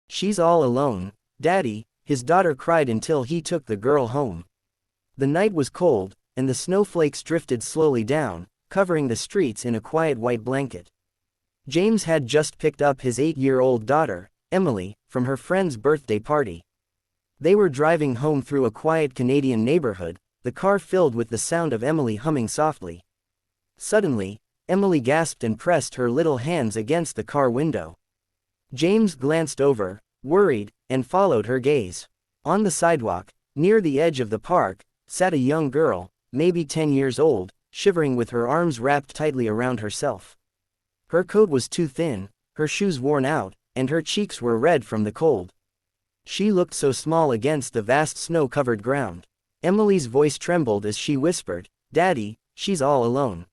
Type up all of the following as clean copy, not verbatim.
She's all alone, Daddy, his daughter cried until he took the girl home. The night was cold, and the snowflakes drifted slowly down, covering the streets in a quiet white blanket. James had just picked up his 8-year-old daughter, Emily, from her friend's birthday party. They were driving home through a quiet Canadian neighborhood, the car filled with the sound of Emily humming softly. Suddenly, Emily gasped and pressed her little hands against the car window. James glanced over, worried, and followed her gaze. On the sidewalk, near the edge of the park, sat a young girl, maybe 10 years old, shivering with her arms wrapped tightly around herself. Her coat was too thin, her shoes worn out, and her cheeks were red from the cold. She looked so small against the vast snow-covered ground. Emily's voice trembled as she whispered, "Daddy, she's all alone."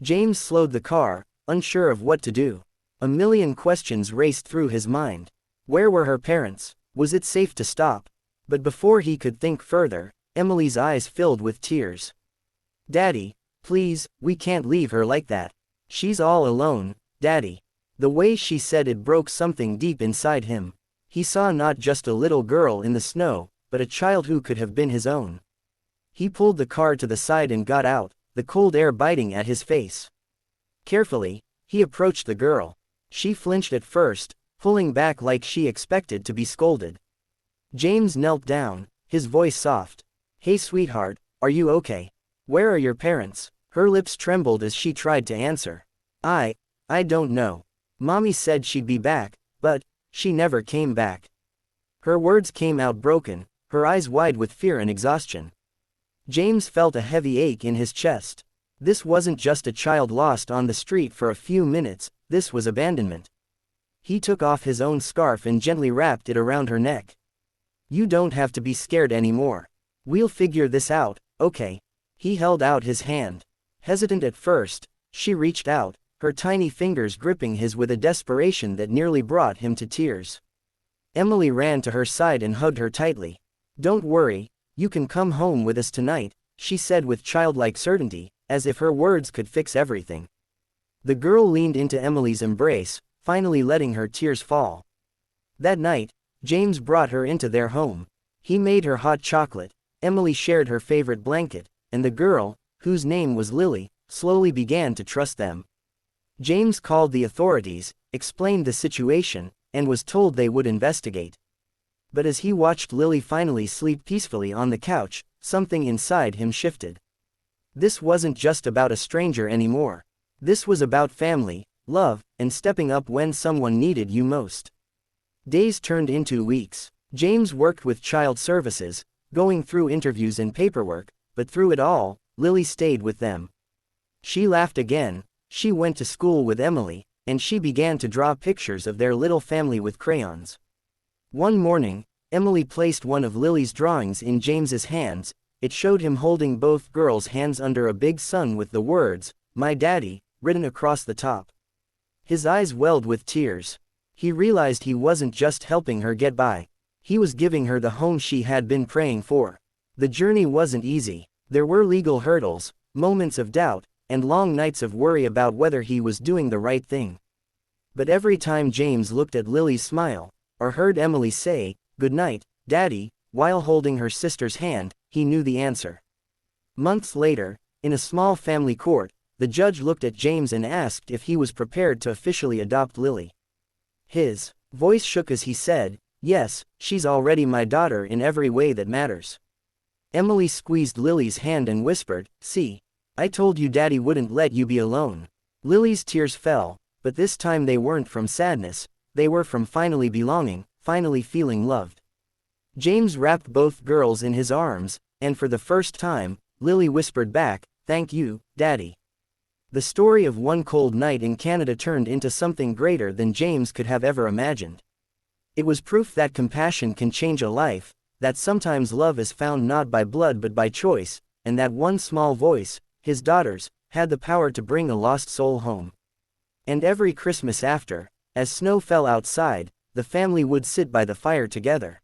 James slowed the car, unsure of what to do. A million questions raced through his mind. Where were her parents? Was it safe to stop? But before he could think further, Emily's eyes filled with tears. "Daddy, please, we can't leave her like that. She's all alone, Daddy." The way she said it broke something deep inside him. He saw not just a little girl in the snow, but a child who could have been his own. He pulled the car to the side and got out, the cold air biting at his face. Carefully, he approached the girl. She flinched at first, pulling back like she expected to be scolded. James knelt down, his voice soft. "Hey sweetheart, are you okay? Where are your parents?" Her lips trembled as she tried to answer. I don't know. Mommy said she'd be back, but she never came back." Her words came out broken, her eyes wide with fear and exhaustion. James felt a heavy ache in his chest. This wasn't just a child lost on the street for a few minutes, this was abandonment. He took off his own scarf and gently wrapped it around her neck. "You don't have to be scared anymore. We'll figure this out, okay?" He held out his hand. Hesitant at first, she reached out, her tiny fingers gripping his with a desperation that nearly brought him to tears. Emily ran to her side and hugged her tightly. "Don't worry, you can come home with us tonight," she said with childlike certainty, as if her words could fix everything. The girl leaned into Emily's embrace, finally letting her tears fall. That night, James brought her into their home. He made her hot chocolate, Emily shared her favorite blanket, and the girl, whose name was Lily, slowly began to trust them. James called the authorities, explained the situation, and was told they would investigate. But as he watched Lily finally sleep peacefully on the couch, something inside him shifted. This wasn't just about a stranger anymore. This was about family, love, and stepping up when someone needed you most. Days turned into weeks. James worked with child services, going through interviews and paperwork, but through it all, Lily stayed with them. She laughed again, she went to school with Emily, and she began to draw pictures of their little family with crayons. One morning, Emily placed one of Lily's drawings in James's hands. It showed him holding both girls' hands under a big sun with the words, "My Daddy," written across the top. His eyes welled with tears. He realized he wasn't just helping her get by. He was giving her the home she had been praying for. The journey wasn't easy. There were legal hurdles, moments of doubt, and long nights of worry about whether he was doing the right thing. But every time James looked at Lily's smile, or heard Emily say, "Good night, Daddy," while holding her sister's hand, he knew the answer. Months later, in a small family court, the judge looked at James and asked if he was prepared to officially adopt Lily. His voice shook as he said, "Yes, she's already my daughter in every way that matters." Emily squeezed Lily's hand and whispered, "See, I told you Daddy wouldn't let you be alone." Lily's tears fell, but this time they weren't from sadness, they were from finally belonging, finally feeling loved. James wrapped both girls in his arms, and for the first time, Lily whispered back, "Thank you, Daddy." The story of one cold night in Canada turned into something greater than James could have ever imagined. It was proof that compassion can change a life, that sometimes love is found not by blood but by choice, and that one small voice, his daughter's, had the power to bring a lost soul home. And every Christmas after, as snow fell outside, the family would sit by the fire together.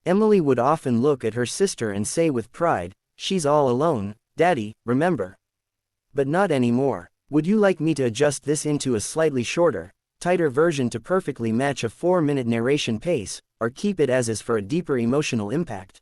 Emily would often look at her sister and say with pride, "She's all alone, Daddy, remember?" But not anymore. "Would you like me to adjust this into a slightly shorter, tighter version to perfectly match a 4-minute narration pace, or keep it as is for a deeper emotional impact.